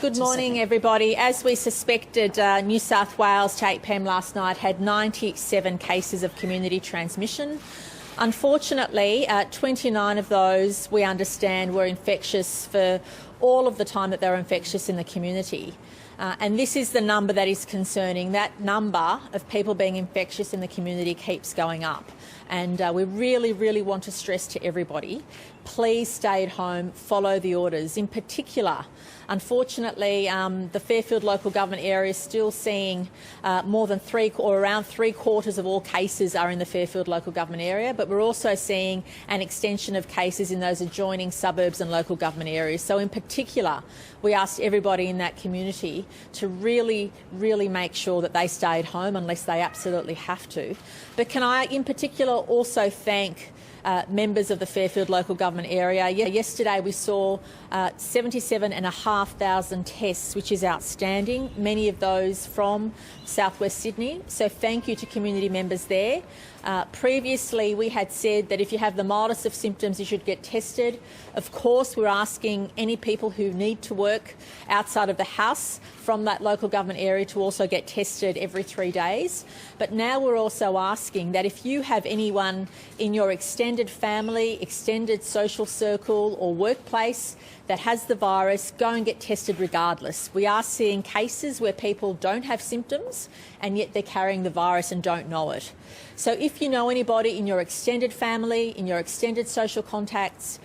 Good morning, everybody. As we suspected, New South Wales State PM last night had 97 cases of community transmission. Unfortunately, 29 of those, we understand, were infectious for all of the time that they were infectious in the community. And this is the number that is concerning. That number of people being infectious in the community keeps going up. And we really want to stress to everybody, please stay at home, follow the orders. In particular, unfortunately, the Fairfield local government area is still seeing more than around three-quarters of all cases are in the Fairfield local government area, but we're also seeing an extension of cases in those adjoining suburbs and local government areas. So in particular, we asked everybody in that community to really make sure that they stay at home unless they absolutely have to. But can I, in particular, also thank members of the Fairfield local government area. Yesterday we saw 77,500 tests, which is outstanding, many of those from southwest Sydney. So thank you to community members there. Previously we had said that if you have the mildest of symptoms you should get tested. Of course we're asking any people who need to work outside of the house from that local government area to also get tested every 3 days. But now we're also asking that if you have anyone in your extended family, extended social circle or workplace that has the virus, go and get tested regardless. We are seeing cases where people don't have symptoms and yet they're carrying the virus and don't know it. So if you know anybody in your extended family, in your extended social contacts,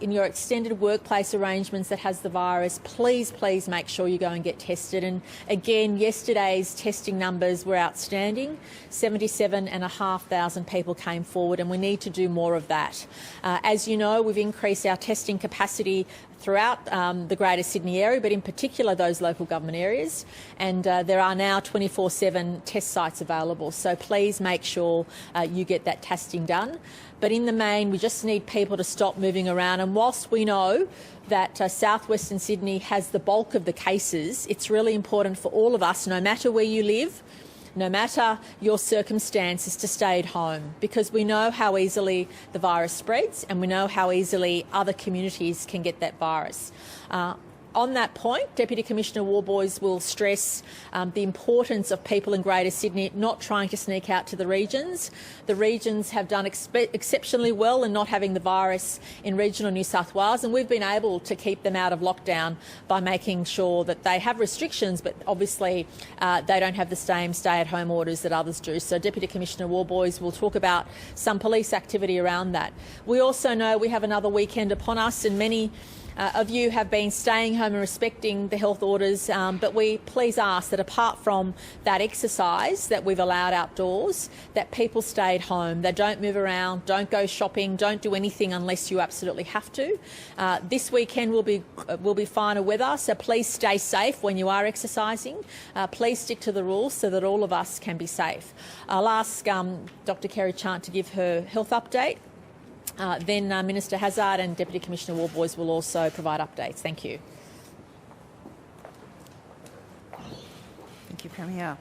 in your extended workplace arrangements that has the virus, please make sure you go and get tested. And again, yesterday's testing numbers were outstanding. 77,500 people came forward and we need to do more of that. As you know, we've increased our testing capacity throughout the Greater Sydney area, but in particular those local government areas. And there are now 24/7 test sites available. So please make sure you get that testing done. But in the main, we just need people to stop moving around. And whilst we know that southwestern Sydney has the bulk of the cases, it's really important for all of us, no matter where you live, no matter your circumstances, to stay at home, because we know how easily the virus spreads and we know how easily other communities can get that virus. On that point, Deputy Commissioner Warboys will stress the importance of people in Greater Sydney not trying to sneak out to the regions. The regions have done exceptionally well in not having the virus in regional New South Wales, and we've been able to keep them out of lockdown by making sure that they have restrictions, but obviously they don't have the same stay-at-home orders that others do. So Deputy Commissioner Warboys will talk about some police activity around that. We also know we have another weekend upon us, and many of you have been staying home and respecting the health orders, but we please ask that apart from that exercise that we've allowed outdoors, that people stay at home. They don't move around, don't go shopping, don't do anything unless you absolutely have to. This weekend will be finer weather, so please stay safe when you are exercising. Please stick to the rules so that all of us can be safe. I'll ask Dr Kerry Chant to give her health update. Then Minister Hazzard and Deputy Commissioner Warboys will also provide updates. Thank you. Thank you, Premier.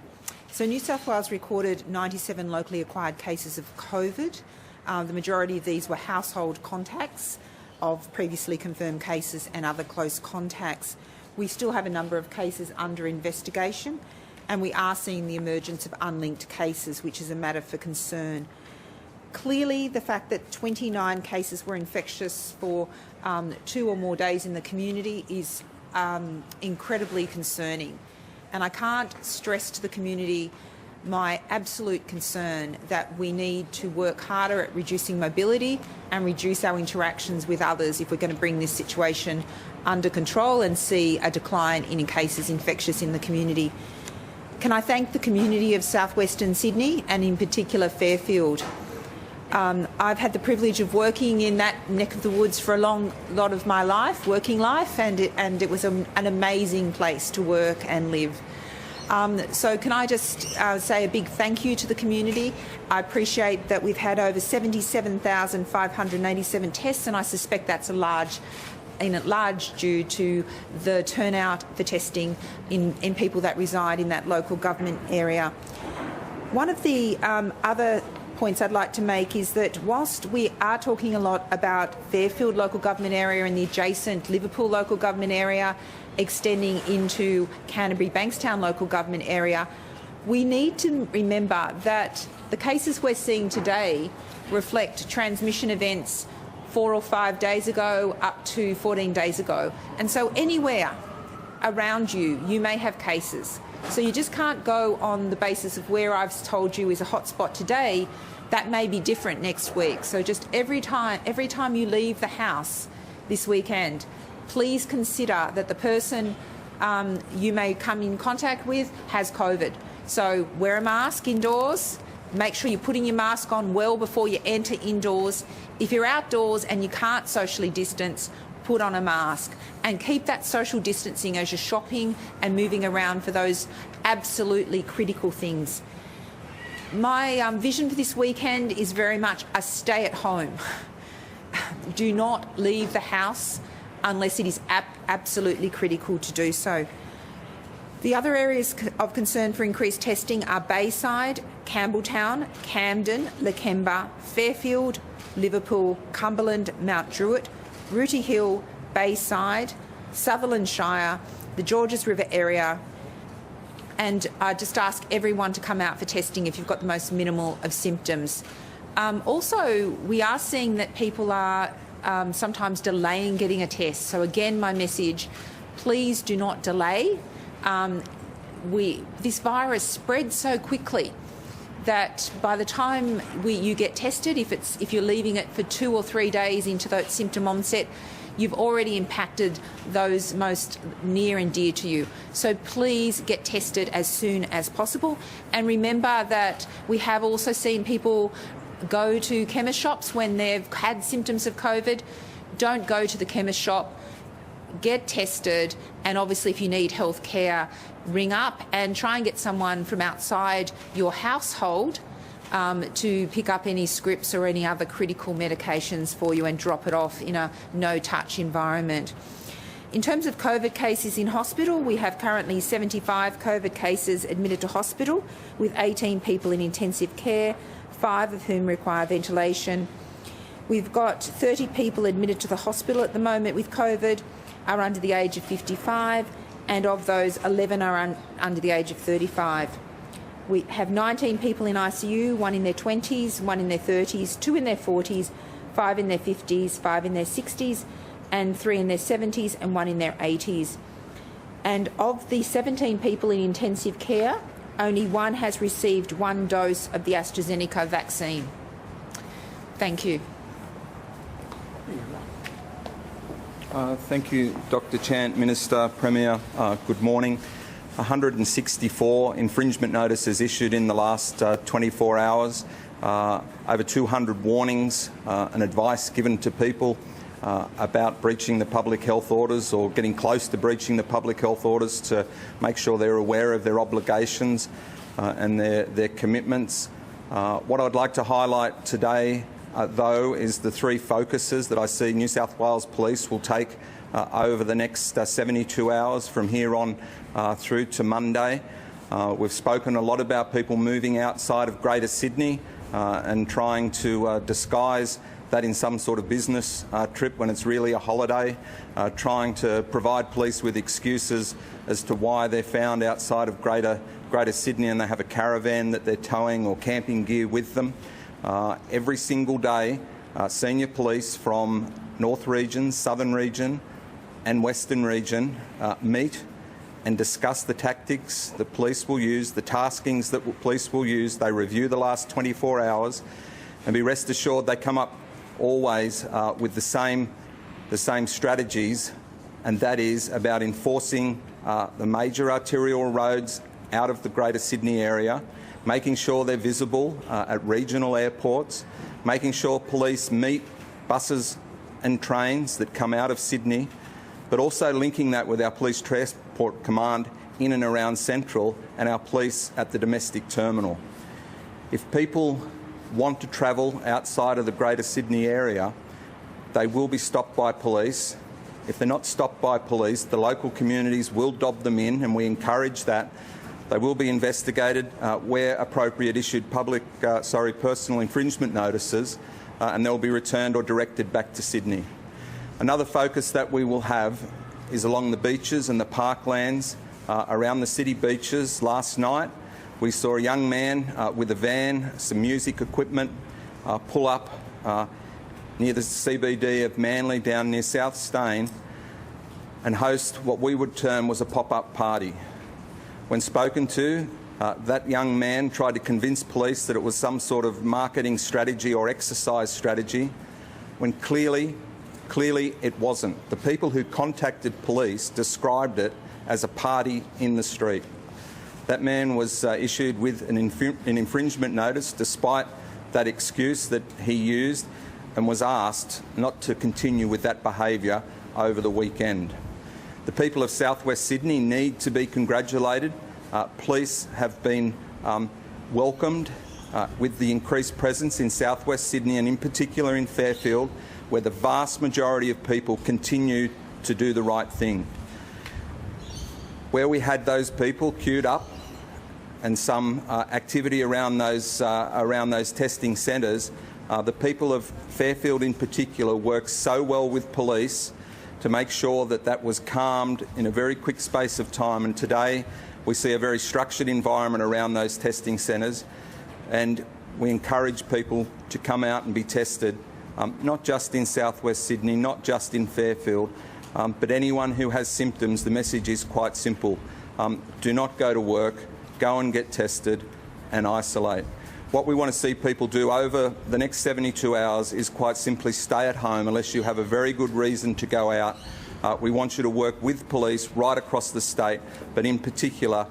So New South Wales recorded 97 locally acquired cases of COVID. The majority of these were household contacts of previously confirmed cases and other close contacts. We still have a number of cases under investigation, and we are seeing the emergence of unlinked cases, which is a matter for concern. Clearly, the fact that 29 cases were infectious for 2 or more days in the community is incredibly concerning. And I can't stress to the community my absolute concern that we need to work harder at reducing mobility and reduce our interactions with others if we're going to bring this situation under control and see a decline in cases infectious in the community. Can I thank the community of southwestern Sydney and in particular Fairfield? I've had the privilege of working in that neck of the woods for a lot of my working life, and it was an amazing place to work and live. So can I just say a big thank you to the community. I appreciate that we've had over 77,587 tests, and I suspect that's large due to the turnout for testing in people that reside in that local government area. One of the other points I'd like to make is that whilst we are talking a lot about Fairfield local government area and the adjacent Liverpool local government area extending into Canterbury Bankstown local government area, we need to remember that the cases we're seeing today reflect transmission events 4 or 5 days ago up to 14 days ago. And so anywhere around you, you may have cases. So you just can't go on the basis of where I've told you is a hotspot today. That may be different next week. So just every time you leave the house this weekend, please consider that the person you may come in contact with has COVID. So wear a mask indoors. Make sure you're putting your mask on well before you enter indoors. If you're outdoors and you can't socially distance, put on a mask and keep that social distancing as you're shopping and moving around for those absolutely critical things. My vision for this weekend is very much a stay at home. Do not leave the house unless it is absolutely critical to do so. The other areas of concern for increased testing are Bayside, Campbelltown, Camden, Lakemba, Fairfield, Liverpool, Cumberland, Mount Druitt, Rooty Hill, Bayside, Sutherland Shire, the Georges River area, and I just ask everyone to come out for testing if you've got the most minimal of symptoms. Also, we are seeing that people are sometimes delaying getting a test. So again, my message, please do not delay. This virus spreads so quickly that by the time you get tested, if you're leaving it for 2 or 3 days into that symptom onset, you've already impacted those most near and dear to you. So please get tested as soon as possible. And remember that we have also seen people go to chemist shops when they've had symptoms of COVID. Don't go to the chemist shop. Get tested, and obviously if you need health care, ring up and try and get someone from outside your household to pick up any scripts or any other critical medications for you and drop it off in a no-touch environment. In terms of COVID cases in hospital, we have currently 75 COVID cases admitted to hospital, with 18 people in intensive care, 5 of whom require ventilation. We've got 30 people admitted to the hospital at the moment with COVID, are under the age of 55, and of those, 11 are under the age of 35. We have 19 people in ICU, 1 in their 20s, 1 in their 30s, 2 in their 40s, 5 in their 50s, 5 in their 60s, and 3 in their 70s, and 1 in their 80s. And of the 17 people in intensive care, only 1 has received 1 dose of the AstraZeneca vaccine. Thank you. Thank you, Dr. Chant, Minister, Premier. Good morning. 164 infringement notices issued in the last 24 hours, over 200 warnings and advice given to people about breaching the public health orders or getting close to breaching the public health orders, to make sure they're aware of their obligations and their commitments. What I'd like to highlight today, though, is the 3 focuses that I see New South Wales Police will take over the next 72 hours from here on through to Monday. We've spoken a lot about people moving outside of Greater Sydney and trying to disguise that in some sort of business trip when it's really a holiday, trying to provide police with excuses as to why they're found outside of Greater Sydney and they have a caravan that they're towing or camping gear with them. Every single day, senior police from North Region, Southern Region and Western Region meet and discuss the tactics that police will use, the taskings that police will use. They review the last 24 hours, and be rest assured they come up always with the same strategies, and that is about enforcing the major arterial roads out of the Greater Sydney area, making sure they're visible at regional airports, making sure police meet buses and trains that come out of Sydney, but also linking that with our Police Transport Command in and around Central and our police at the domestic terminal. If people want to travel outside of the Greater Sydney area, they will be stopped by police. If they're not stopped by police, the local communities will dob them in, and we encourage that. They will be investigated, where appropriate issued personal infringement notices, and they'll be returned or directed back to Sydney. Another focus that we will have is along the beaches and the parklands around the city beaches. Last night we saw a young man with a van, some music equipment, pull up near the CBD of Manly down near South Stein and host what we would term was a pop-up party. When spoken to, that young man tried to convince police that it was some sort of marketing strategy or exercise strategy, when clearly it wasn't. The people who contacted police described it as a party in the street. That man was issued with an infringement notice despite that excuse that he used, and was asked not to continue with that behaviour over the weekend. The people of South West Sydney need to be congratulated. Police have been welcomed with the increased presence in South West Sydney, and in particular in Fairfield, where the vast majority of people continue to do the right thing. Where we had those people queued up and some activity around those testing centres, the people of Fairfield in particular worked so well with police to make sure that that was calmed in a very quick space of time. And today we see a very structured environment around those testing centres, and we encourage people to come out and be tested, not just in South West Sydney, not just in Fairfield, but anyone who has symptoms. The message is quite simple. Do not go to work, go and get tested and isolate. What we want to see people do over the next 72 hours is quite simply stay at home unless you have a very good reason to go out. We want you to work with police right across the state, but in particular,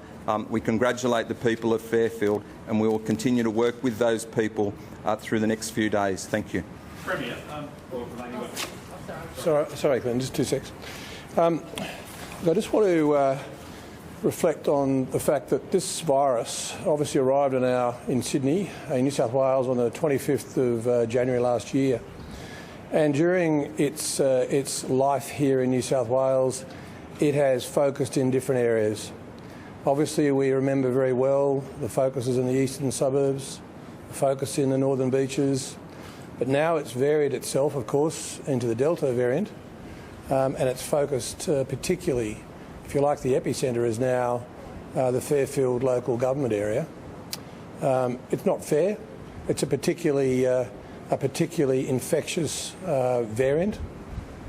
we congratulate the people of Fairfield, and we will continue to work with those people through the next few days. Thank you. Premier, Sorry, Glenn, just 2 seconds. I just want to reflect on the fact that this virus obviously arrived in Sydney, in New South Wales, on the 25th of January last year. And during its life here in New South Wales, it has focused in different areas. Obviously, we remember very well the focuses in the eastern suburbs, the focus in the northern beaches, but now it's varied itself, of course, into the Delta variant, and it's focused particularly, if you like, the epicentre is now the Fairfield local government area. It's not fair. It's a particularly infectious variant.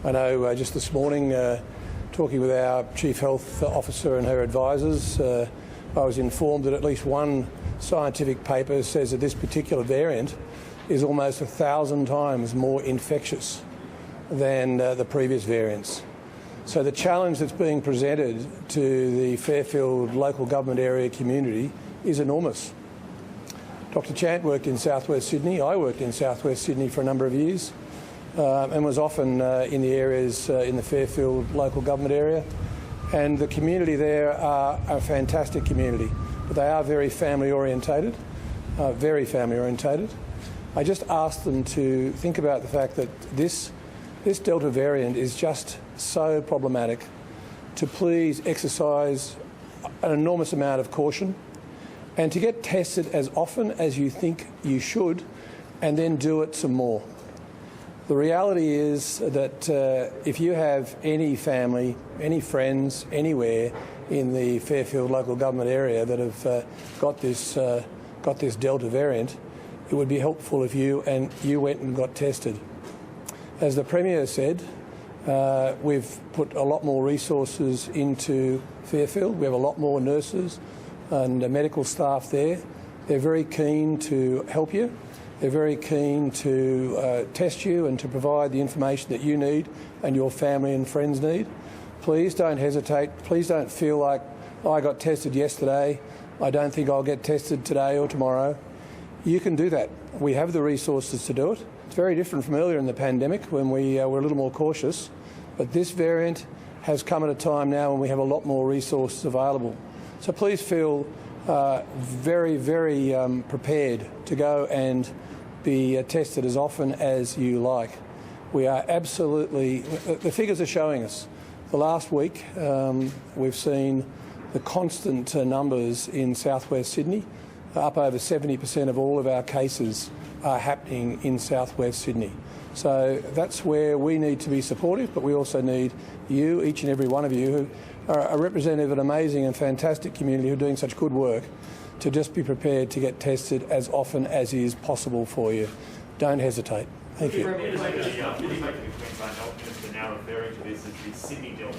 I know just this morning, talking with our Chief Health Officer and her advisors, I was informed that at least one scientific paper says that this particular variant is almost 1,000 times more infectious than the previous variants. So the challenge that's being presented to the Fairfield local government area community is enormous. Dr. Chant worked in South West Sydney. I worked in South West Sydney for a number of years and was often in the areas in the Fairfield local government area. And the community there are a fantastic community, but they are very family orientated, I just asked them to think about the fact that this Delta variant is just so problematic, to please exercise an enormous amount of caution and to get tested as often as you think you should, and then do it some more. The reality is that if you have any family, any friends, anywhere in the Fairfield local government area that have got this Delta variant, it would be helpful if you went and got tested. As the Premier said, we've put a lot more resources into Fairfield. We have a lot more nurses and medical staff there. They're very keen to help you. They're very keen to test you and to provide the information that you need and your family and friends need. Please don't hesitate. Please don't feel like, I got tested yesterday, I don't think I'll get tested today or tomorrow. You can do that. We have the resources to do it. It's very different from earlier in the pandemic when we were a little more cautious, but this variant has come at a time now when we have a lot more resources available. So please feel very, very prepared to go and be tested as often as you like. We are absolutely, the figures are showing us. The last week we've seen the constant numbers in southwest Sydney. Up over 70% of all of our cases are happening in southwest Sydney. So that's where we need to be supportive, but we also need you, each and every one of you, who are a representative of an amazing and fantastic community who are doing such good work, to just be prepared to get tested as often as is possible for you. Don't hesitate. Thank you. Did you make the Queensland Health Minister now referring to this as the Sydney Delta?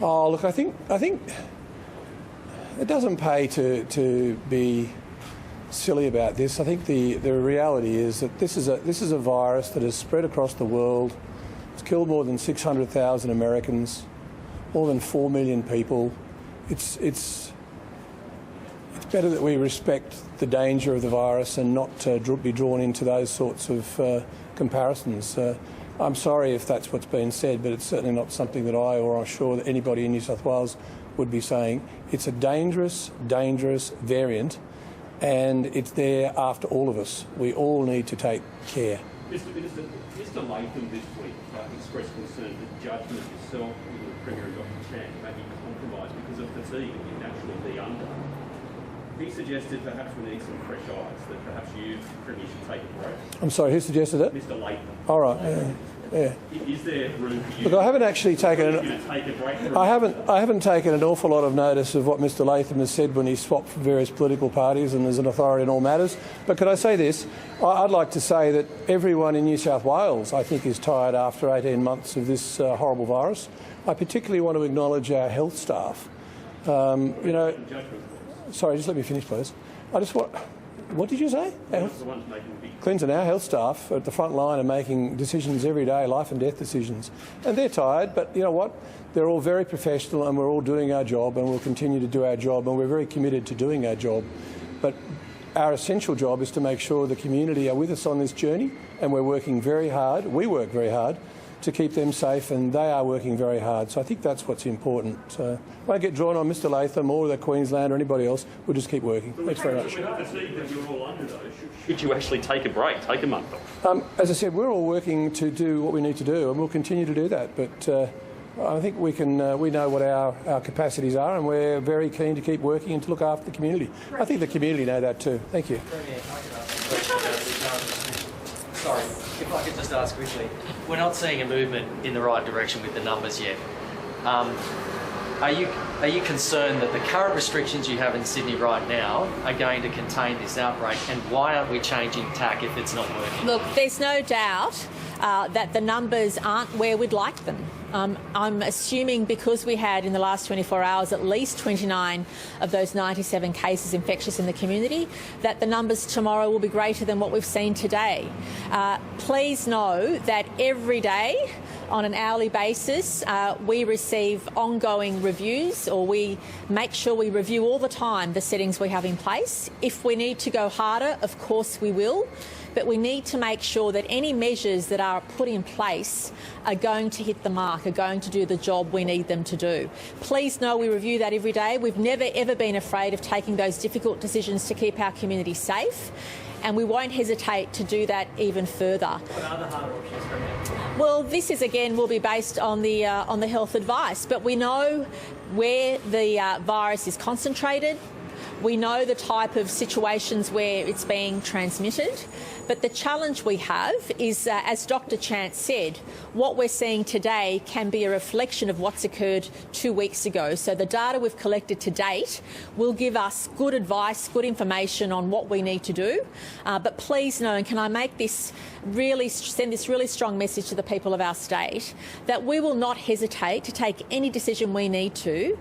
Oh, look, I think it doesn't pay to be silly about this. I think the reality is that this is a virus that has spread across the world. It's killed more than 600,000 Americans, more than 4 million people. It's better that we respect the danger of the virus and not be drawn into those sorts of comparisons. I'm sorry if that's what's been said, but it's certainly not something that I, or I'm sure that anybody in New South Wales would be saying. It's a dangerous, dangerous variant, and it's there after all of us. We all need to take care. Mr Latham this week expressed concern that judgment yourself and the Premier and Dr Chan may be compromised because of fatigue that you naturally be under. He suggested perhaps we need some fresh eyes, that perhaps you, Premier, should take a break. I'm sorry, who suggested it? Mr Latham. All right, yeah. Is there room for you? Look, I haven't actually taken take a break? I haven't taken an awful lot of notice of what Mr Latham has said when he swapped for various political parties and is an authority in all matters. But could I say this? I'd like to say that everyone in New South Wales, I think, is tired after 18 months of this horrible virus. I particularly want to acknowledge our health staff. Sorry, just let me finish, please. What did you say? Clinton, our health staff at the front line are making decisions every day, life and death decisions. And they're tired, but you know what? They're all very professional and we're all doing our job and we'll continue to do our job and we're very committed to doing our job. But our essential job is to make sure the community are with us on this journey, and we're working very hard. We work very hard to keep them safe, and they are working very hard. So I think that's what's important. I won't get drawn on Mr Latham or the Queensland or anybody else. We'll just keep working. Thanks very much. Should you actually take a break, take a month off? As I said, we're all working to do what we need to do, and we'll continue to do that. But I think we know what our capacities are, and we're very keen to keep working and to look after the community. I think the community know that too. Thank you. Sorry, if I could just ask quickly. We're not seeing a movement in the right direction with the numbers yet. Are you concerned that the current restrictions you have in Sydney right now are going to contain this outbreak, and why aren't we changing tack if it's not working? Look, there's no doubt that the numbers aren't where we'd like them. I'm assuming because we had in the last 24 hours at least 29 of those 97 cases infectious in the community, that the numbers tomorrow will be greater than what we've seen today. Please know that every day on an hourly basis we receive ongoing reviews, or we make sure we review all the time the settings we have in place. If we need to go harder, of course we will. But we need to make sure that any measures that are put in place are going to hit the mark, are going to do the job we need them to do. Please know we review that every day. We've never, ever been afraid of taking those difficult decisions to keep our community safe, and we won't hesitate to do that even further. What are the harder options for now? Well, this is again will be based on the health advice, but we know where the virus is concentrated. We know the type of situations where it's being transmitted. But the challenge we have is, as Dr Chant said, what we're seeing today can be a reflection of what's occurred 2 weeks ago. So the data we've collected to date will give us good advice, good information on what we need to do. But please know, and can I make this send this really strong message to the people of our state, that we will not hesitate to take any decision we need to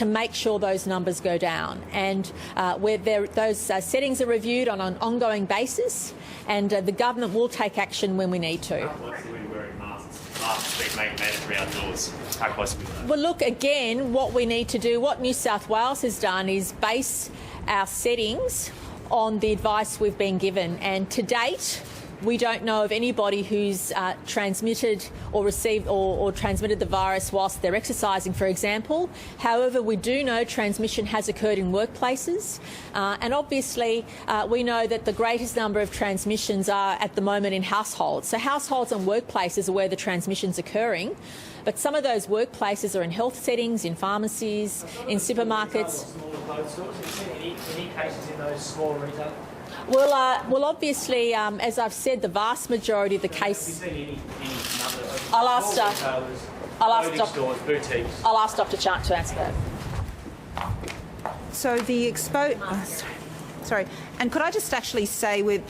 make sure those numbers go down. And those settings are reviewed on an ongoing basis, and the government will take action when we need to. How close are we wearing masks being mandatory outdoors? How close are we? Well, look, again, what we need to do, what New South Wales has done is base our settings on the advice we've been given. And to date, We don't know of anybody who's transmitted or received or transmitted the virus whilst they're exercising, for example. However, we do know transmission has occurred in workplaces, and obviously we know that the greatest number of transmissions are at the moment in households. So households and workplaces are where the transmission's occurring. But some of those workplaces are in health settings, in pharmacies, in supermarkets. Any cases in those small retail? Well, obviously, as I've said, the vast majority of the cases. Have you seen any number of I'll ask stores, boutiques? I'll ask Dr. Chant to answer that. So the sorry, and could I just actually say with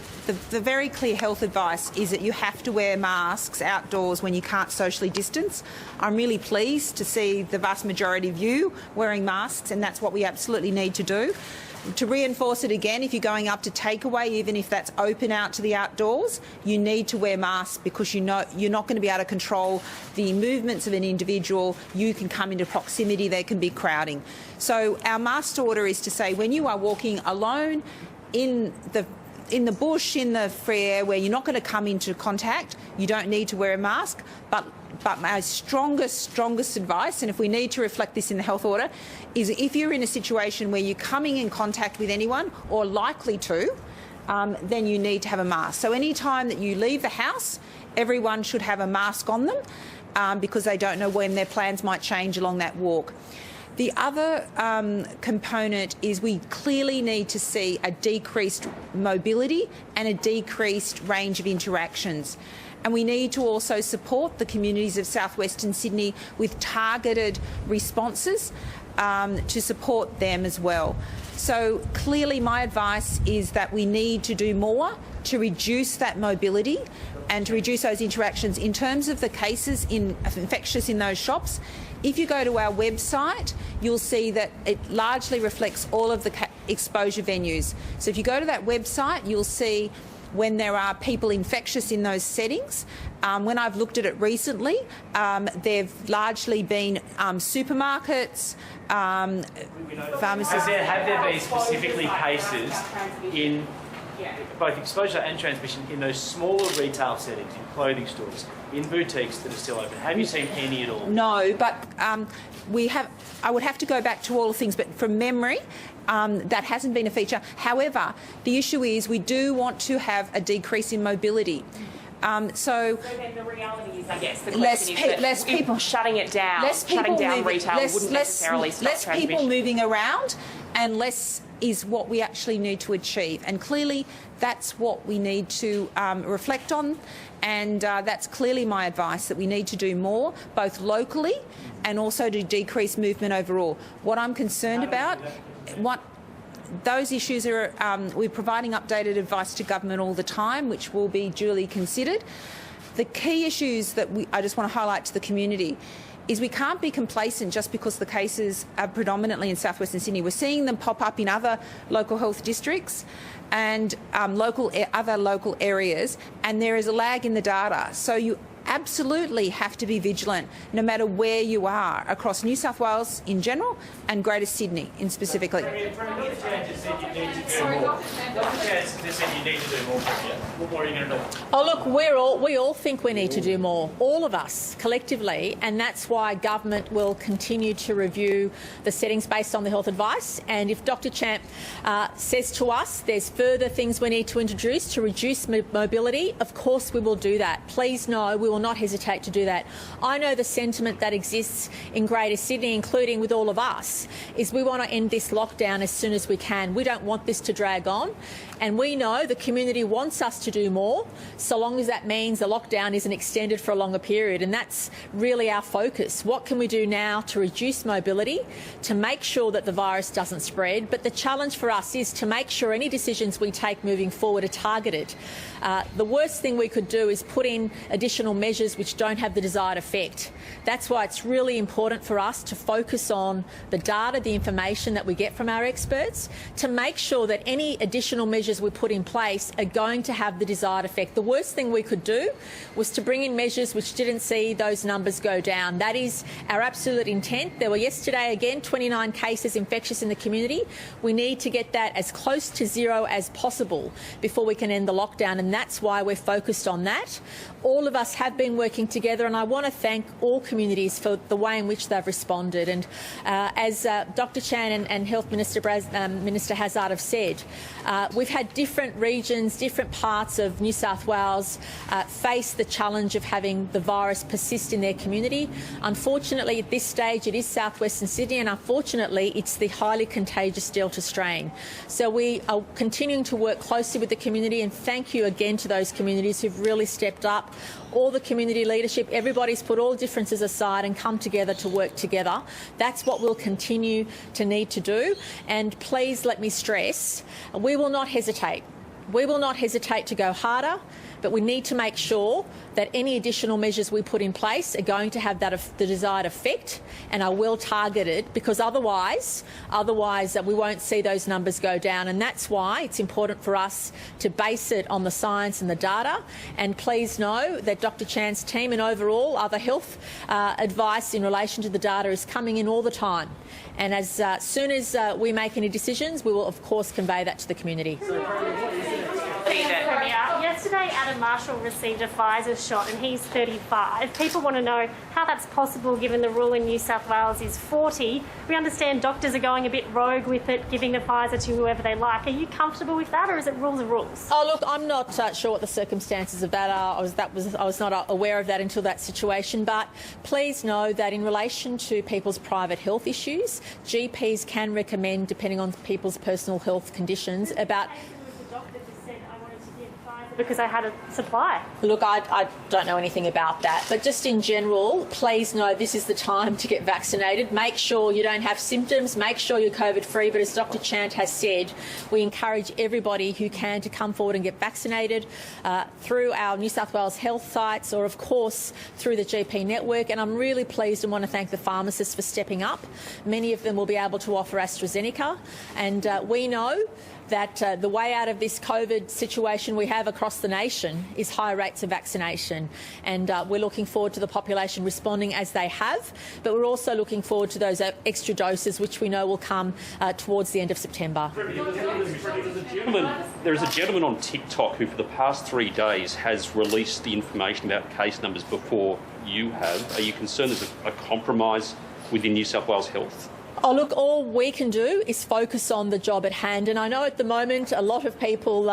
the very clear health advice is that you have to wear masks outdoors when you can't socially distance. I'm really pleased to see the vast majority of you wearing masks, and that's what we absolutely need to do. To reinforce it again, if you're going up to takeaway, even if that's open out to the outdoors, you need to wear masks because you know you're not going to be able to control the movements of an individual. You can come into proximity, there can be crowding. So our mask order is to say when you are walking alone in the bush, in the free air, where you're not going to come into contact, you don't need to wear a mask. But my strongest advice, and if we need to reflect this in the health order, is if you're in a situation where you're coming in contact with anyone or likely to, then you need to have a mask. So any time that you leave the house, everyone should have a mask on them because they don't know when their plans might change along that walk. The other component is we clearly need to see a decreased mobility and a decreased range of interactions. And we need to also support the communities of southwestern Sydney with targeted responses to support them as well. So clearly my advice is that we need to do more to reduce that mobility and to reduce those interactions. In terms of the cases infectious in those shops, if you go to our website, you'll see that it largely reflects all of the exposure venues. So if you go to that website, you'll see when there are people infectious in those settings. When I've looked at it recently, they've largely been supermarkets, pharmacies. Have there been specifically cases in both exposure and transmission in those smaller retail settings, in clothing stores, in boutiques that are still open? Have you seen any at all? No, but I would have to go back to all the things, but from memory, that hasn't been a feature. However, the issue is we do want to have a decrease in mobility. So then the reality is, I guess, the less question is less people shutting it down, shutting down retail wouldn't necessarily stop less transmission. people moving around, and less is what we actually need to achieve. And clearly, that's what we need to reflect on. And that's clearly my advice, that we need to do more, both locally and also to decrease movement overall. What I'm concerned about, those issues are, we're providing updated advice to government all the time, which will be duly considered. The key issues that I just want to highlight to the community is we can't be complacent just because the cases are predominantly in southwestern Sydney. We're seeing them pop up in other local health districts and other local areas, and there is a lag in the data. So you absolutely have to be vigilant no matter where you are across New South Wales in general and Greater Sydney in specifically. Premier just said you need to do more. Just said you need to do more. What more are you going to do? Oh, look, we all think we need to do more, all of us collectively, and that's why government will continue to review the settings based on the health advice. And if Dr. Champ says to us there's further things we need to introduce to reduce mobility, of course we will do that. Please know we will not hesitate to do that. I know the sentiment that exists in Greater Sydney, including with all of us, is we want to end this lockdown as soon as we can. We don't want this to drag on, and we know the community wants us to do more, so long as that means the lockdown isn't extended for a longer period, and that's really our focus. What can we do now to reduce mobility, to make sure that the virus doesn't spread? But the challenge for us is to make sure any decisions we take moving forward are targeted. The worst thing we could do is put in additional measures measures which don't have the desired effect. That's why it's really important for us to focus on the data, the information that we get from our experts, to make sure that any additional measures we put in place are going to have the desired effect. The worst thing we could do was to bring in measures which didn't see those numbers go down. That is our absolute intent. There were yesterday, again, 29 cases infectious in the community. We need to get that as close to zero as possible before we can end the lockdown, and that's why we're focused on that. All of us have been working together, and I want to thank all communities for the way in which they've responded. And as Dr Chan and Health Minister Hazard have said, we've had different regions, different parts of New South Wales face the challenge of having the virus persist in their community. Unfortunately, at this stage, it is southwestern Sydney, and unfortunately, it's the highly contagious Delta strain. So we are continuing to work closely with the community, and thank you again to those communities who've really stepped up. All the community leadership, everybody's put all differences aside and come together to work together. That's what we'll continue to need to do. And please let me stress, we will not hesitate. We will not hesitate to go harder, but we need to make sure that any additional measures we put in place are going to have the desired effect and are well targeted, because otherwise we won't see those numbers go down. And that's why it's important for us to base it on the science and the data. And please know that Dr Chan's team and overall other health advice in relation to the data is coming in all the time. And as soon as we make any decisions, we will of course convey that to the community. Yesterday, Adam Marshall received a Pfizer shot and he's 35. People want to know how that's possible given the rule in New South Wales is 40. We understand doctors are going a bit rogue with it, giving the Pfizer to whoever they like. Are you comfortable with that, or is it rules are rules? Oh, look, I'm not sure what the circumstances of that are. I was not aware of that until that situation. But please know that in relation to people's private health issues, GPs can recommend, depending on people's personal health conditions, about... because I had a supply. Look, I don't know anything about that, but just in general, please know this is the time to get vaccinated. Make sure you don't have symptoms, make sure you're COVID-free, but as Dr Chant has said, we encourage everybody who can to come forward and get vaccinated through our New South Wales health sites or, of course, through the GP network. And I'm really pleased and want to thank the pharmacists for stepping up. Many of them will be able to offer AstraZeneca, and we know that the way out of this COVID situation we have across the nation is high rates of vaccination. And we're looking forward to the population responding as they have, but we're also looking forward to those extra doses, which we know will come towards the end of September. There's a gentleman on TikTok who for the past 3 days has released the information about case numbers before you have. Are you concerned there's a compromise within New South Wales Health? Oh, look, all we can do is focus on the job at hand. And I know at the moment a lot of people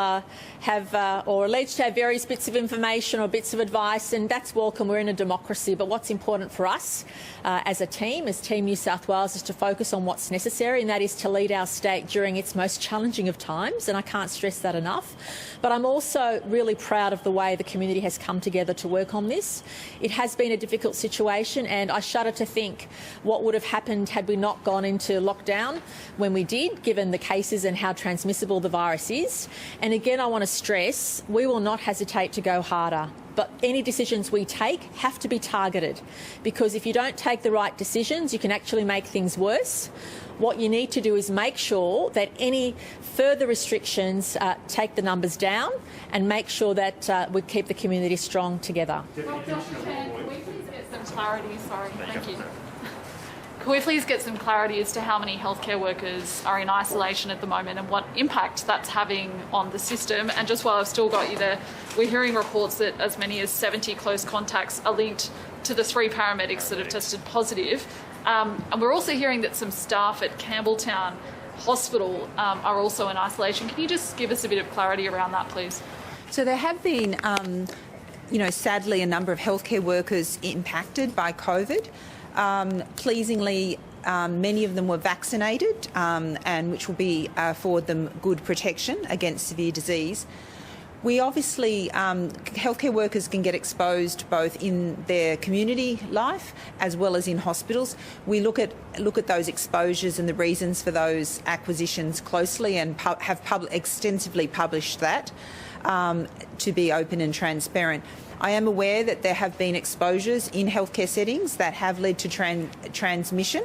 have or alleged to have various bits of information or bits of advice, and that's welcome. We're in a democracy. But what's important for us as a team, as Team New South Wales, is to focus on what's necessary, and that is to lead our state during its most challenging of times. And I can't stress that enough. But I'm also really proud of the way the community has come together to work on this. It has been a difficult situation, and I shudder to think what would have happened had we not gone into lockdown when we did, given the cases and how transmissible the virus is. And again, I want to stress, we will not hesitate to go harder. But any decisions we take have to be targeted, because if you don't take the right decisions, you can actually make things worse. What you need to do is make sure that any further restrictions take the numbers down and make sure that we keep the community strong together. Dr. Chan, can we please get some clarity? Sorry, thank you. Can we please get some clarity as to how many healthcare workers are in isolation at the moment and what impact that's having on the system? And just while I've still got you there, we're hearing reports that as many as 70 close contacts are linked to the 3 paramedics that have tested positive. And we're also hearing that some staff at Campbelltown Hospital are also in isolation. Can you just give us a bit of clarity around that, please? So there have been, sadly, a number of healthcare workers impacted by COVID. Pleasingly, many of them were vaccinated, and which will afford them good protection against severe disease. We obviously, healthcare workers can get exposed both in their community life as well as in hospitals. We look at those exposures and the reasons for those acquisitions closely and have extensively published that to be open and transparent. I am aware that there have been exposures in healthcare settings that have led to transmission,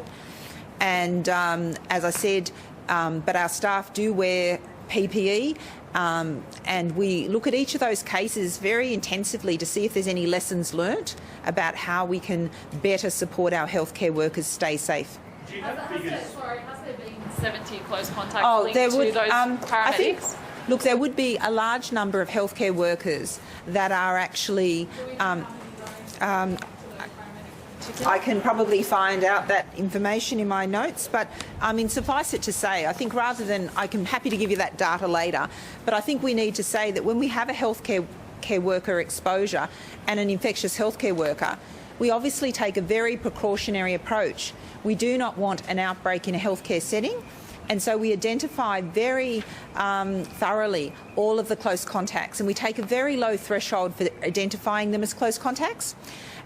and as I said, but our staff do wear PPE. And we look at each of those cases very intensively to see if there's any lessons learnt about how we can better support our healthcare workers stay safe. Has there been 70 close contacts linked to those paramedics? Look, there would be a large number of healthcare workers that are actually... I can probably find out that information in my notes, but I mean, suffice it to say, I think rather than... I'm happy to give you that data later, but I think we need to say that when we have a healthcare worker exposure and an infectious healthcare worker, we obviously take a very precautionary approach. We do not want an outbreak in a healthcare setting, and so we identify very thoroughly all of the close contacts, and we take a very low threshold for identifying them as close contacts.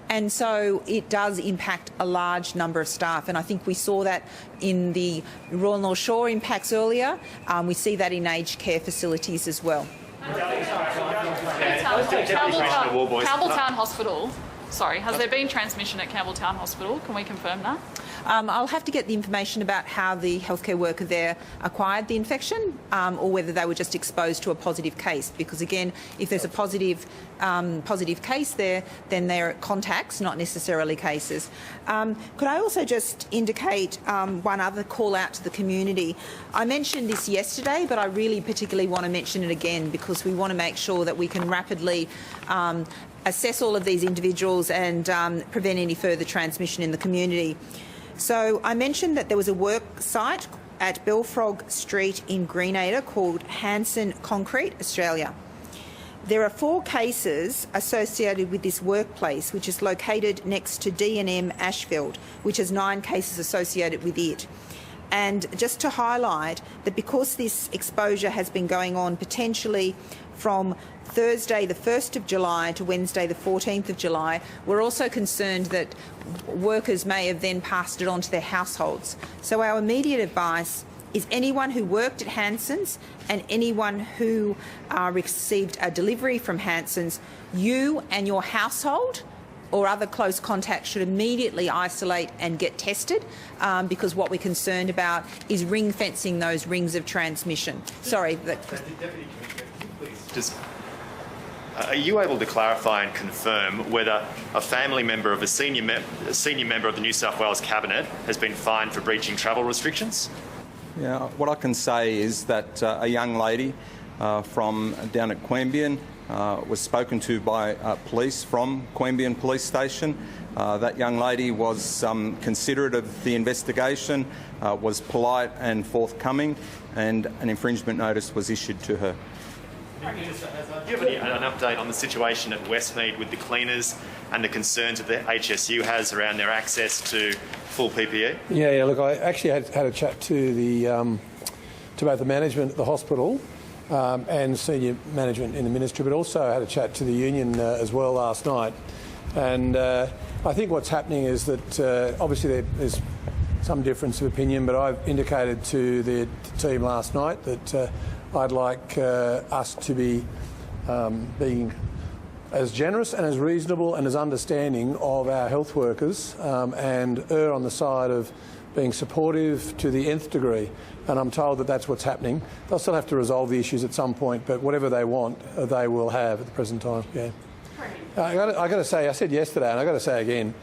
And so it does impact a large number of staff, and I think we saw that in the Royal North Shore impacts earlier. We see that in aged care facilities as well. Campbelltown Hospital. Sorry, has there been transmission at Campbelltown Hospital? Can we confirm that? I'll have to get the information about how the healthcare worker there acquired the infection, or whether they were just exposed to a positive case. Because again, if there's a positive case there, then they're contacts, not necessarily cases. Could I also just indicate one other call out to the community? I mentioned this yesterday, but I really particularly want to mention it again because we want to make sure that we can rapidly assess all of these individuals and prevent any further transmission in the community. So I mentioned that there was a work site at Belfrog Street in Greenacre called Hanson Concrete, Australia. There are 4 cases associated with this workplace, which is located next to D&M Ashfield, which has 9 cases associated with it. And just to highlight that because this exposure has been going on potentially from Thursday the 1st of July to Wednesday the 14th of July, we're also concerned that workers may have then passed it on to their households. So our immediate advice is anyone who worked at Hanson's and anyone who received a delivery from Hanson's, you and your household or other close contacts should immediately isolate and get tested because what we're concerned about is ring fencing those rings of transmission. Sorry. Are you able to clarify and confirm whether a family member of a senior member of the New South Wales Cabinet has been fined for breaching travel restrictions? Yeah, what I can say is that a young lady from down at Queanbeyan was spoken to by police from Queanbeyan Police Station. That young lady was considerate of the investigation, was polite and forthcoming, and an infringement notice was issued to her. Do you have an update on the situation at Westmead with the cleaners and the concerns that the HSU has around their access to full PPE? Yeah. Look, I actually had a chat to both the management at the hospital and senior management in the ministry, but also had a chat to the union as well last night. And I think what's happening is that obviously there's some difference of opinion, but I've indicated to the team last night that I'd like us to be being as generous and as reasonable and as understanding of our health workers and err on the side of being supportive to the nth degree. And I'm told that that's what's happening. They'll still have to resolve the issues at some point, but whatever they want, they will have at the present time. Yeah. I got to say, I said yesterday, and I got to say again,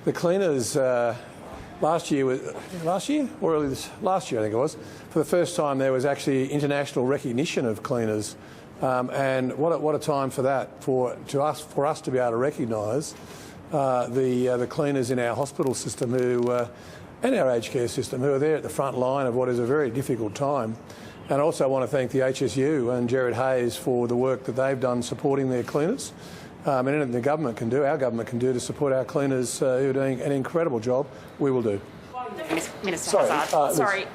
the cleaners last year, or early last year I think it was, for the first time there was actually international recognition of cleaners, and what a time for that for us to be able to recognise the cleaners in our hospital system and our aged care system who are there at the front line of what is a very difficult time. And I also want to thank the HSU and Gerard Hayes for the work that they've done supporting their cleaners. And anything the government can do, our government can do to support our cleaners who are doing an incredible job, we will do. Minister Hazard, sorry.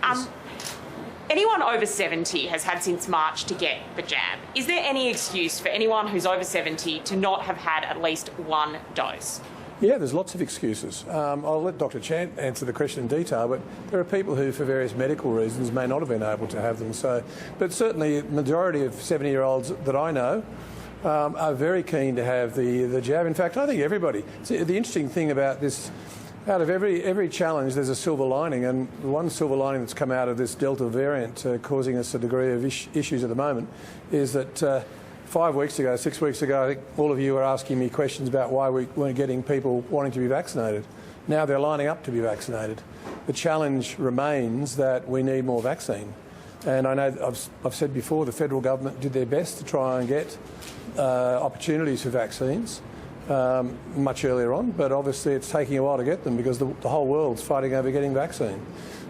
anyone over 70 has had since March to get the jab. Is there any excuse for anyone who's over 70 to not have had at least one dose? Yeah, there's lots of excuses. I'll let Dr. Chant answer the question in detail, but there are people who, for various medical reasons, may not have been able to have them. But certainly the majority of 70-year-olds that I know are very keen to have the jab. In fact, I think everybody. The interesting thing about this, out of every challenge, there's a silver lining, and the one silver lining that's come out of this Delta variant causing us a degree of issues at the moment is that 5 weeks ago, 6 weeks ago, I think all of you were asking me questions about why we weren't getting people wanting to be vaccinated. Now they're lining up to be vaccinated. The challenge remains that we need more vaccine. And I know I've said before the federal government did their best to try and get opportunities for vaccines much earlier on, but obviously it's taking a while to get them because the whole world's fighting over getting vaccine.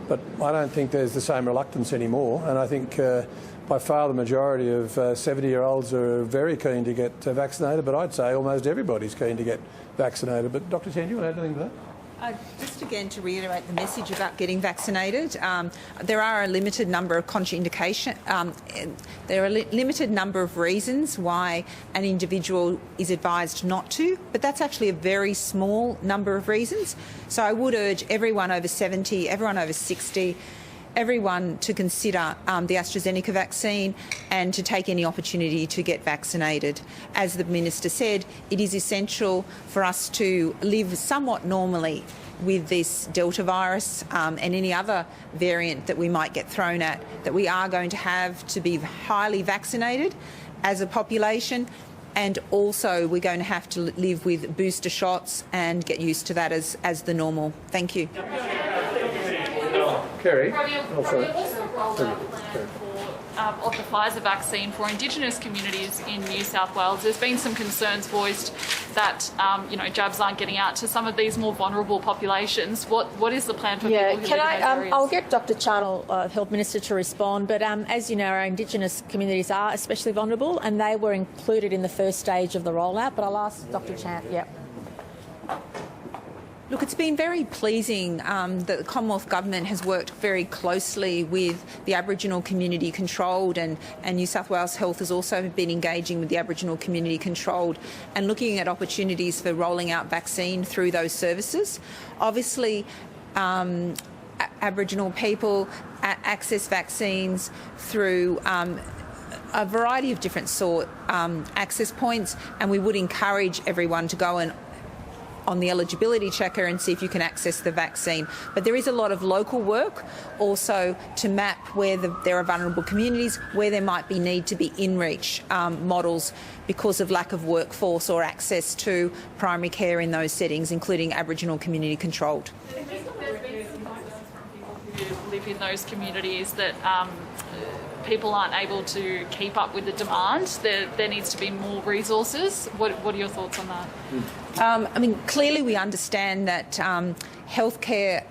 But I don't think there's the same reluctance anymore, and I think by far the majority of 70-year-olds are very keen to get vaccinated, but I'd say almost everybody's keen to get vaccinated. But Dr. Chen, do you want to add anything to that? Just again to reiterate the message about getting vaccinated, there are a limited number of there are a limited number of reasons why an individual is advised not to, but that's actually a very small number of reasons. So I would urge everyone over 70, everyone over 60, everyone to consider the AstraZeneca vaccine and to take any opportunity to get vaccinated. As the Minister said, it is essential for us to live somewhat normally with this Delta virus and any other variant that we might get thrown at, that we are going to have to be highly vaccinated as a population, and also we're going to have to live with booster shots and get used to that as the normal. Thank you. Kerry. Of the Pfizer vaccine for Indigenous communities in New South Wales. There's been some concerns voiced that jabs aren't getting out to some of these more vulnerable populations. What is the plan for people who live in those areas? I'll get Dr. Charnel, Health Minister, to respond. But as you know, our Indigenous communities are especially vulnerable, and they were included in the first stage of the rollout. But I'll ask Dr. Chant. Yep. Look, it's been very pleasing that the Commonwealth Government has worked very closely with the Aboriginal community controlled, and New South Wales Health has also been engaging with the Aboriginal community controlled and looking at opportunities for rolling out vaccine through those services. Obviously, Aboriginal people access vaccines through a variety of different access points, and we would encourage everyone to go and on the eligibility checker and see if you can access the vaccine. But there is a lot of local work also to map where there are vulnerable communities, where there might be need to be in-reach models because of lack of workforce or access to primary care in those settings, including Aboriginal community controlled. There's been some who live in those communities that people aren't able to keep up with the demand. There needs to be more resources. What are your thoughts on that? Clearly we understand that healthcare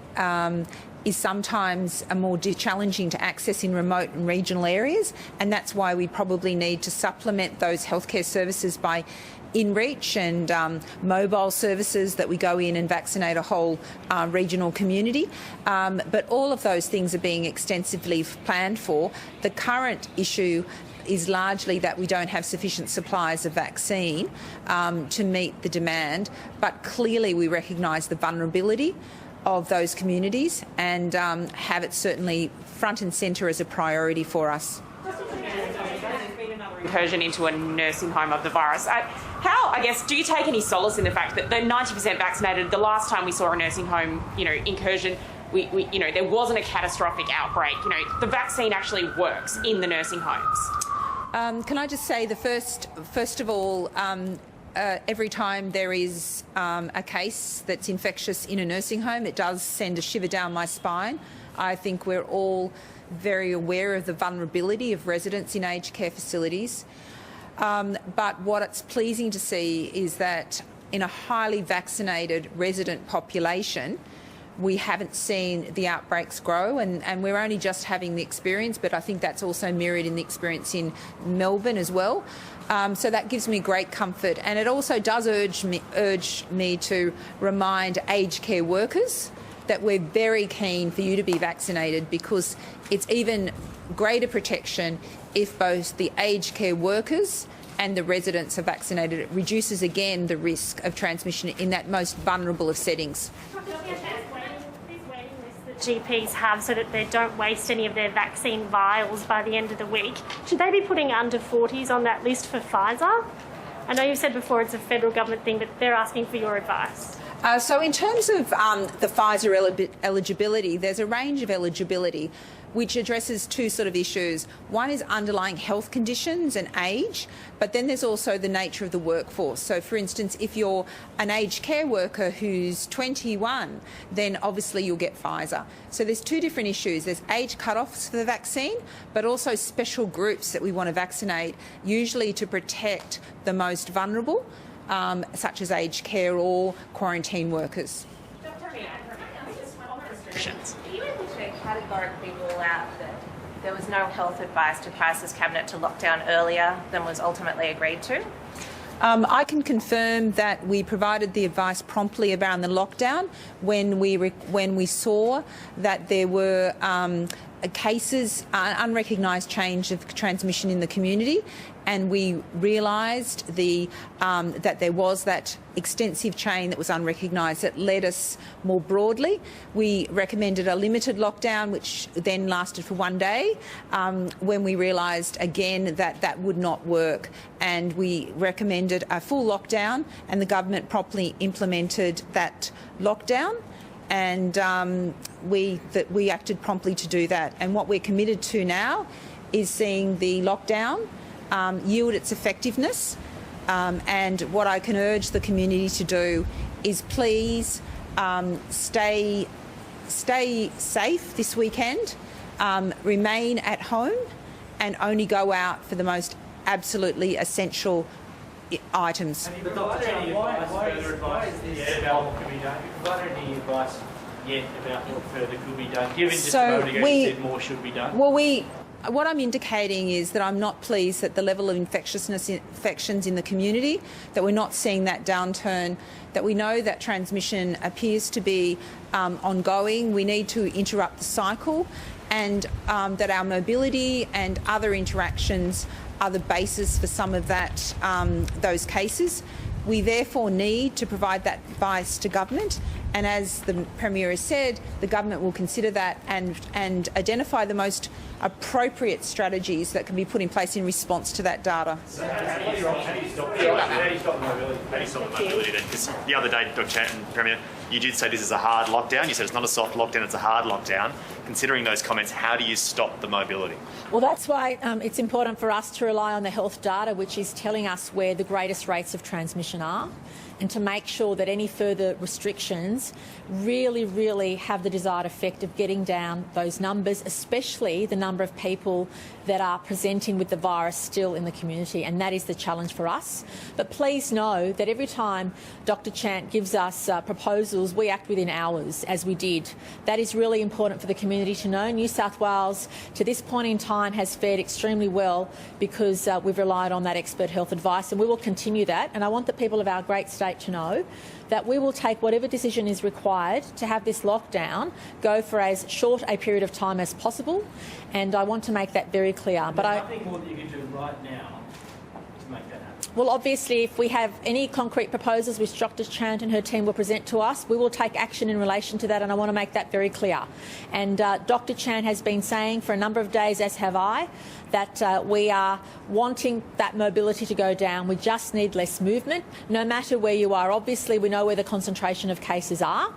is sometimes more challenging to access in remote and regional areas, and that's why we probably need to supplement those healthcare services by in-reach and mobile services that we go in and vaccinate a whole regional community. But all of those things are being extensively planned for. The current issue is largely that we don't have sufficient supplies of vaccine to meet the demand, but clearly we recognise the vulnerability of those communities and have it certainly front and centre as a priority for us. Incursion into a nursing home of the virus. Do you take any solace in the fact that they're 90% vaccinated? The last time we saw a nursing home, incursion, there wasn't a catastrophic outbreak. The vaccine actually works in the nursing homes. Can I just say first of all, every time there is a case that's infectious in a nursing home, it does send a shiver down my spine. I think we're all very aware of the vulnerability of residents in aged care facilities. But what it's pleasing to see is that in a highly vaccinated resident population, we haven't seen the outbreaks grow, and we're only just having the experience, but I think that's also mirrored in the experience in Melbourne as well. So that gives me great comfort, and it also does urge me to remind aged care workers that we're very keen for you to be vaccinated, because it's even greater protection if both the aged care workers and the residents are vaccinated. It reduces again the risk of transmission in that most vulnerable of settings. GPs have so that they don't waste any of their vaccine vials by the end of the week. Should they be putting under 40s on that list for Pfizer? I know you've said before it's a federal government thing, but they're asking for your advice. So in terms of the Pfizer eligibility, there's a range of eligibility which addresses two sort of issues. One is underlying health conditions and age, but then there's also the nature of the workforce. So, for instance, if you're an aged care worker who's 21, then obviously you'll get Pfizer. So there's two different issues. There's age cut-offs for the vaccine, but also special groups that we want to vaccinate, usually to protect the most vulnerable, such as aged care or quarantine workers. Are you able to categorically rule out that there was no health advice to Price's cabinet to lock down earlier than was ultimately agreed to? I can confirm that we provided the advice promptly around the lockdown when we saw that there were cases, unrecognised change of transmission in the community, and we realised that there was that extensive chain that was unrecognised that led us more broadly. We recommended a limited lockdown, which then lasted for 1 day, when we realised again that that would not work, and we recommended a full lockdown, and the government promptly implemented that lockdown. And we acted promptly to do that. And what we're committed to now is seeing the lockdown yield its effectiveness. And what I can urge the community to do is please stay safe this weekend, remain at home, and only go out for the most absolutely essential items. Have you provided any advice yet about what further could be done, given just a moment ago you said more should be done? Well, what I'm indicating is that I'm not pleased at the level of infections in the community, that we're not seeing that downturn, that we know that transmission appears to be ongoing. We need to interrupt the cycle, and that our mobility and other interactions are the basis for some of that, those cases. We therefore need to provide that advice to government, and as the Premier has said, the government will consider that and identify the most appropriate strategies that can be put in place in response to that data. So how do you stop the mobility then? Because the other day, Dr. Chanton, Premier, you did say this is a hard lockdown. You said it's not a soft lockdown, it's a hard lockdown. Considering those comments, how do you stop the mobility? Well, that's why it's important for us to rely on the health data, which is telling us where the greatest rates of transmission are, and to make sure that any further restrictions really have the desired effect of getting down those numbers, especially the number of people that are presenting with the virus still in the community, and that is the challenge for us. But please know that every time Dr. Chant gives us proposals, we act within hours, as we did. That is really important for the community to know. New South Wales, to this point in time, has fared extremely well because we've relied on that expert health advice, and we will continue that. And I want the people of our great state to know that we will take whatever decision is required to have this lockdown go for as short a period of time as possible, and I want to make that very clear. But nothing more that you can do right now to make that happen. Well, obviously, if we have any concrete proposals which Dr. Chant and her team will present to us, we will take action in relation to that, and I want to make that very clear. And Dr. Chant has been saying for a number of days, as have I, that we are wanting that mobility to go down. We just need less movement, no matter where you are. Obviously, we know where the concentration of cases are.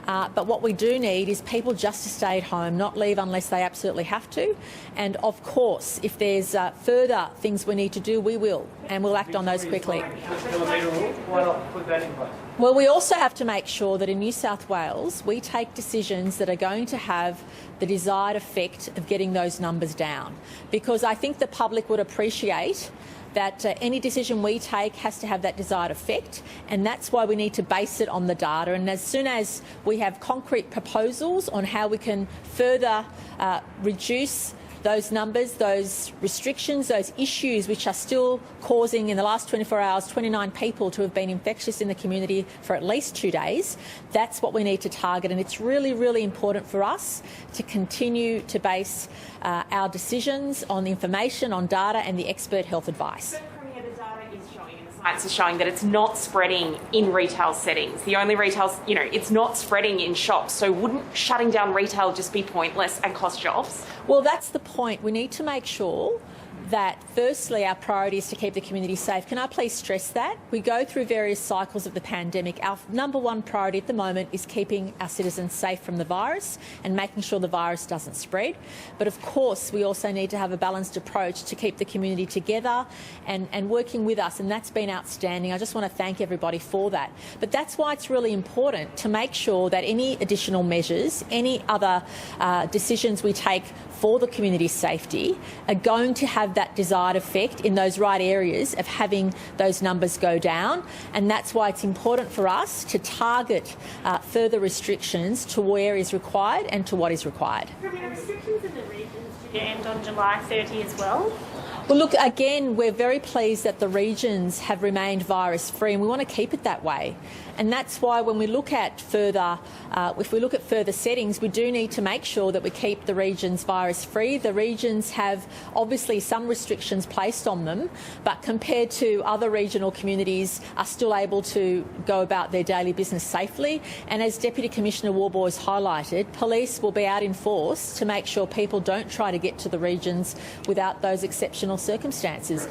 But what we do need is people just to stay at home, not leave unless they absolutely have to. And of course, if there's further things we need to do, we will, and we'll act on those quickly. Why not put that in place? Well, we also have to make sure that in New South Wales we take decisions that are going to have the desired effect of getting those numbers down, because I think the public would appreciate that any decision we take has to have that desired effect, and that's why we need to base it on the data. And as soon as we have concrete proposals on how we can further reduce those numbers, those restrictions, those issues which are still causing, in the last 24 hours, 29 people to have been infectious in the community for at least 2 days, that's what we need to target. And it's really, really important for us to continue to base our decisions on information, on data and the expert health advice. Science is showing that it's not spreading in retail settings. The only retail, it's not spreading in shops. So wouldn't shutting down retail just be pointless and cost jobs? Well, that's the point. We need to make sure that firstly our priority is to keep the community safe. Can I please stress that? We go through various cycles of the pandemic. Our number one priority at the moment is keeping our citizens safe from the virus and making sure the virus doesn't spread. But of course we also need to have a balanced approach to keep the community together and working with us, and that's been outstanding. I just want to thank everybody for that. But that's why it's really important to make sure that any additional measures, any other decisions we take for the community's safety are going to have that desired effect in those right areas of having those numbers go down. And that's why it's important for us to target further restrictions to where is required and to what is required. Are restrictions in the regions due to end on July 30 as well? Well, look, again, we're very pleased that the regions have remained virus-free, and we want to keep it that way. And that's why when we look at further, if we look at further settings, we do need to make sure that we keep the regions virus-free. The regions have obviously some restrictions placed on them, but compared to other regional communities are still able to go about their daily business safely. And as Deputy Commissioner Warboy has highlighted, police will be out in force to make sure people don't try to get to the regions without those exceptional circumstances.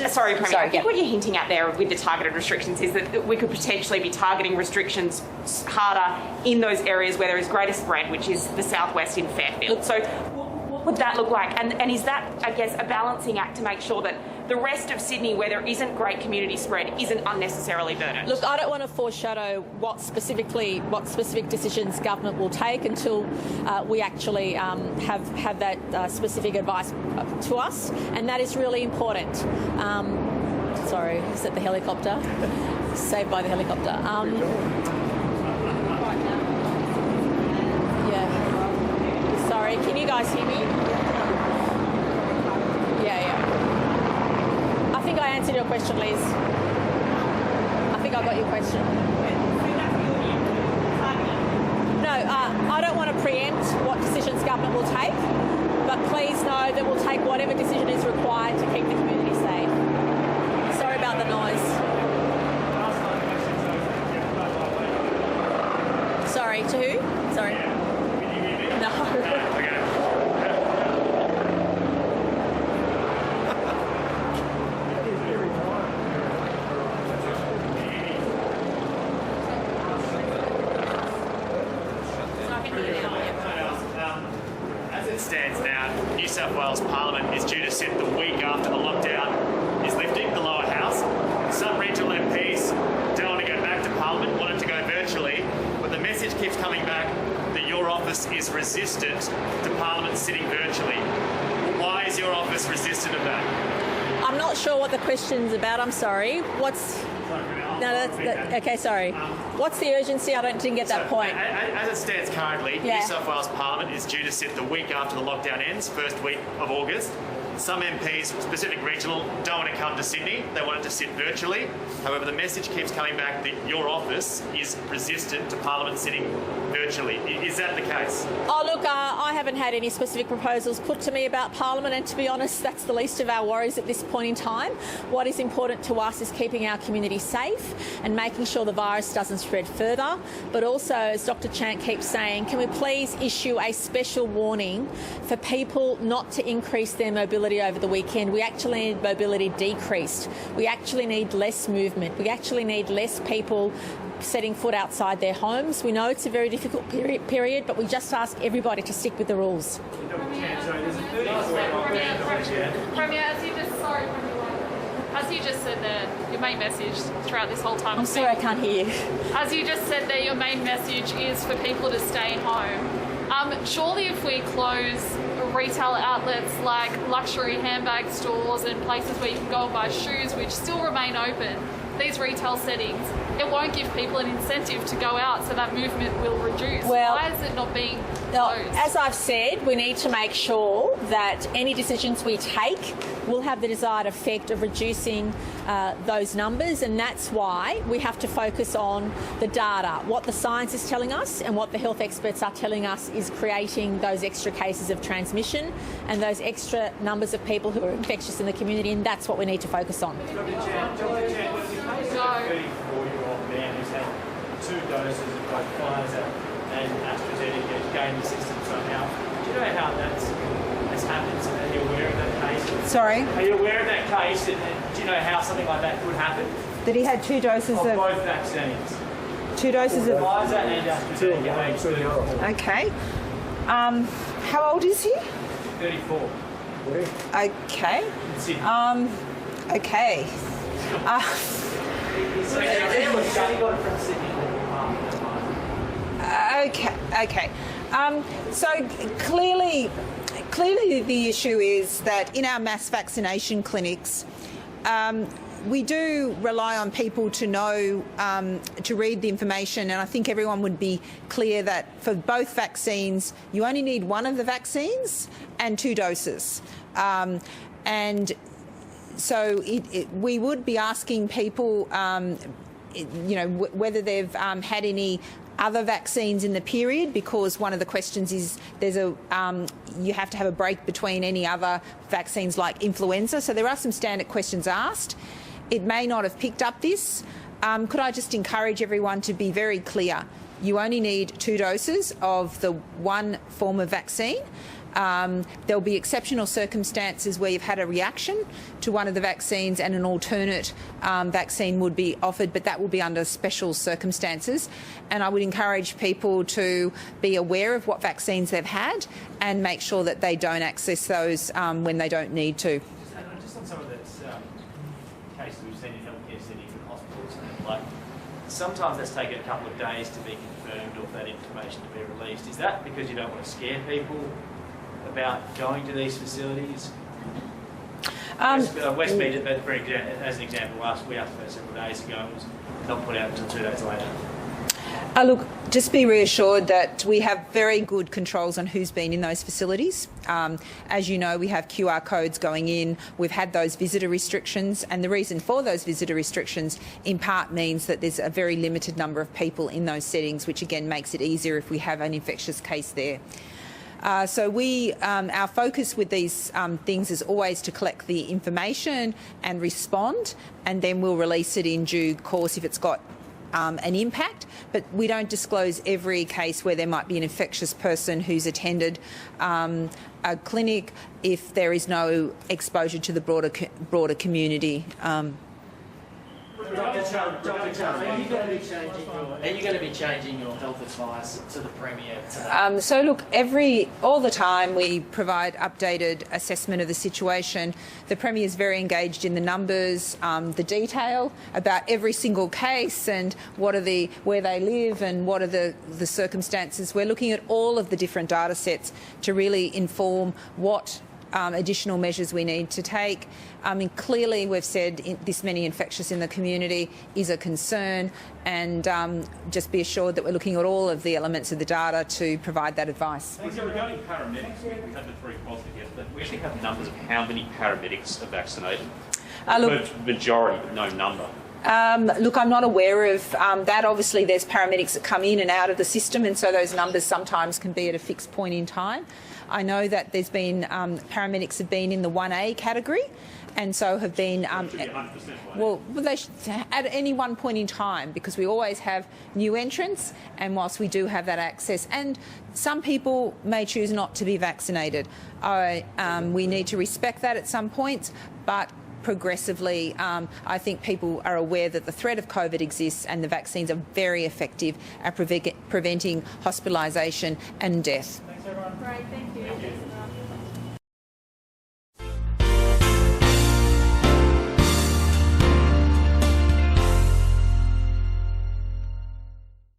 Sorry, Premier, I think what you're hinting at there with the targeted restrictions is that we could potentially be targeting restrictions harder in those areas where there is greater spread, which is the southwest in Fairfield. So what would that look like? And is that, I guess, a balancing act to make sure that the rest of Sydney, where there isn't great community spread, isn't unnecessarily burdened? Look, I don't want to foreshadow what specific decisions government will take until we actually have that specific advice to us, and that is really important. Sorry, is that the helicopter? Saved by the helicopter. Yeah. Sorry, can you guys hear me? Yeah. I think I answered your question, Liz. I think I got your question. No, I don't want to preempt what decisions government will take, but please know that we'll take whatever decision is required to keep the community safe. Sorry about the noise. Sorry, to who? Sorry. No. As it stands now, New South Wales Parliament is due to sit the week after the lockdown is lifting, the lower house. Some regional MPs don't want to go back to Parliament, wanted to go virtually, but the message keeps coming back that your office is resistant to Parliament sitting virtually. Why is your office resistant of that? I'm not sure what the question's about, I'm sorry. Okay, sorry. What's the urgency? I didn't get that point. As it stands currently, New South Wales Parliament is due to sit the week after the lockdown ends, first week of August. Some MPs, specific regional, don't want to come to Sydney. They want it to sit virtually. However, the message keeps coming back that your office is resistant to Parliament sitting virtually. Is that the case? Oh, look, I haven't had any specific proposals put to me about Parliament, and to be honest, that's the least of our worries at this point in time. What is important to us is keeping our community safe and making sure the virus doesn't spread further. But also, as Dr. Chant keeps saying, can we please issue a special warning for people not to increase their mobility over the weekend? We actually need mobility decreased. We actually need less movement. We actually need less people setting foot outside their homes. We know it's a very difficult period, but we just ask everybody to stick with the rules. Premier, as you just said there, your main message throughout this whole time. I'm sorry, I can't hear you. As you just said there, your main message is for people to stay home. Surely if we close retail outlets like luxury handbag stores and places where you can go and buy shoes, which still remain open, these retail settings, it won't give people an incentive to go out, so that movement will reduce. Well, why is it not being Now, closed? as I've said, we need to make sure that any decisions we take will have the desired effect of reducing those numbers, and that's why we have to focus on the data. What the science is telling us and what the health experts are telling us is creating those extra cases of transmission and those extra numbers of people who are infectious in the community, and that's what we need to focus on. Dr. Chan, a 34-year-old man who's had 2 doses of both Pfizer and AstraZeneca gained the system somehow. Do you know how that's happened? Are you aware of that case? Sorry? Are you aware of that case? And do you know how something like that could happen? That he had 2 doses Of of... both vaccines. 2 doses of... Pfizer and AstraZeneca. Age 34. Okay. How old is he? 34. Okay. Okay. Okay. So clearly the issue is that in our mass vaccination clinics, we do rely on people to know, to read the information, and I think everyone would be clear that for both vaccines, you only need one of the vaccines and 2 doses. And so we would be asking people, whether they've had any other vaccines in the period, because one of the questions is you have to have a break between any other vaccines like influenza. So there are some standard questions asked. It may not have picked up this. Could I just encourage everyone to be very clear? You only need 2 doses of the one form of vaccine. There'll be exceptional circumstances where you've had a reaction to one of the vaccines and an alternate vaccine would be offered, but that will be under special circumstances. And I would encourage people to be aware of what vaccines they've had and make sure that they don't access those when they don't need to. Just on some of the cases we've seen in healthcare settings and hospitals, like sometimes that's taken a couple of days to be confirmed or for that information to be released. Is that because you don't want to scare people about going to these facilities? Westmead, as an example, we asked about several days ago and was not put out until 2 days later. Look, just be reassured that we have very good controls on who's been in those facilities. As you know, we have QR codes going in. We've had those visitor restrictions, and the reason for those visitor restrictions in part means that there's a very limited number of people in those settings, which again makes it easier if we have an infectious case there. So our focus with these things is always to collect the information and respond, and then we'll release it in due course if it's got an impact. But we don't disclose every case where there might be an infectious person who's attended a clinic if there is no exposure to the broader community. Dr. Chan, are you going to be changing your health advice to the Premier today? So look, all the time we provide updated assessment of the situation. The Premier is very engaged in the numbers, the detail about every single case and where they live and what are the circumstances. We're looking at all of the different data sets to really inform what additional measures we need to take. I mean, clearly we've said this many infectious in the community is a concern, and just be assured that we're looking at all of the elements of the data to provide that advice. Thanks. Regarding paramedics, we had the 3 positive yesterday. We actually have numbers of how many paramedics are vaccinated. Majority, but no number. Look, I'm not aware of that. Obviously, there's paramedics that come in and out of the system, and so those numbers sometimes can be at a fixed point in time. I know that there's been paramedics have been in the 1A category, and so have been they should, at any one point in time, because we always have new entrants, and whilst we do have that access, and some people may choose not to be vaccinated. We need to respect that at some points, but progressively, I think people are aware that the threat of COVID exists and the vaccines are very effective at preventing hospitalisation and death. Thanks, everyone. Great, thank you.